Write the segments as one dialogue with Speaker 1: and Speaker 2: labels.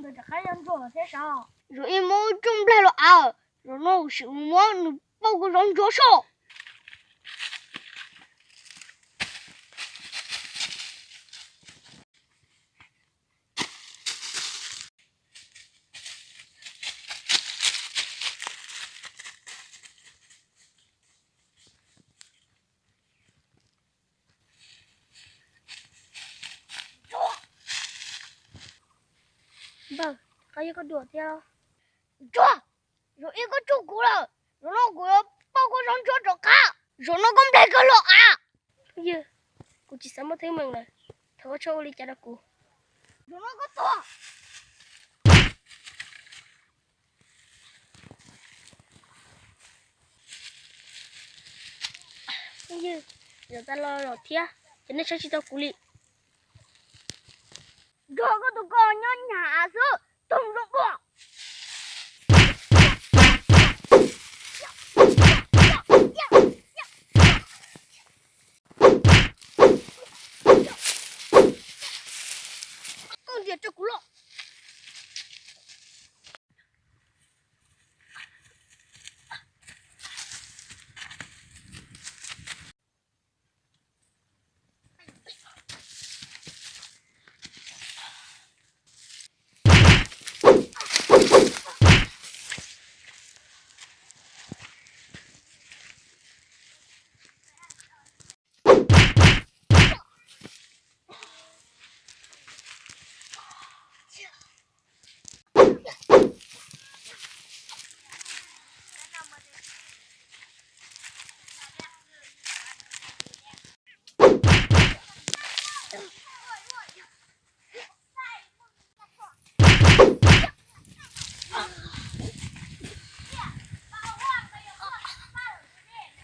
Speaker 1: 们在这海洋捉了太少。
Speaker 2: 这一毛挣不来了啊！让老师我你报个上着手。
Speaker 1: 爸，还有个多条。
Speaker 2: 这有一个出库了，让老哥要报个上车着看，让老公来个了啊！
Speaker 1: 哎呀，估计什么推门了，他个车里加了股。
Speaker 2: 让老个坐。
Speaker 1: 哎呀，让咱老天，真的想起到谷里。
Speaker 2: 这个都搞娘娘子，懂着不？更别这轱辘。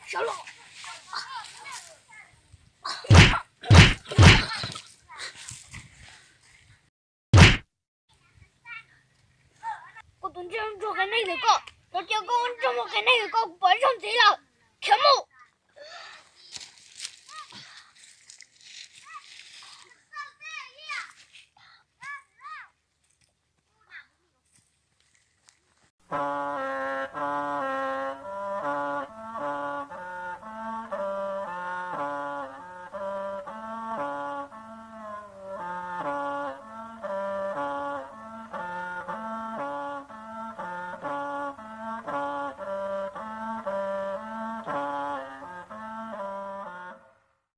Speaker 2: 小龙。我东家做给那个，我叫我这么给那个搬上去了，全部。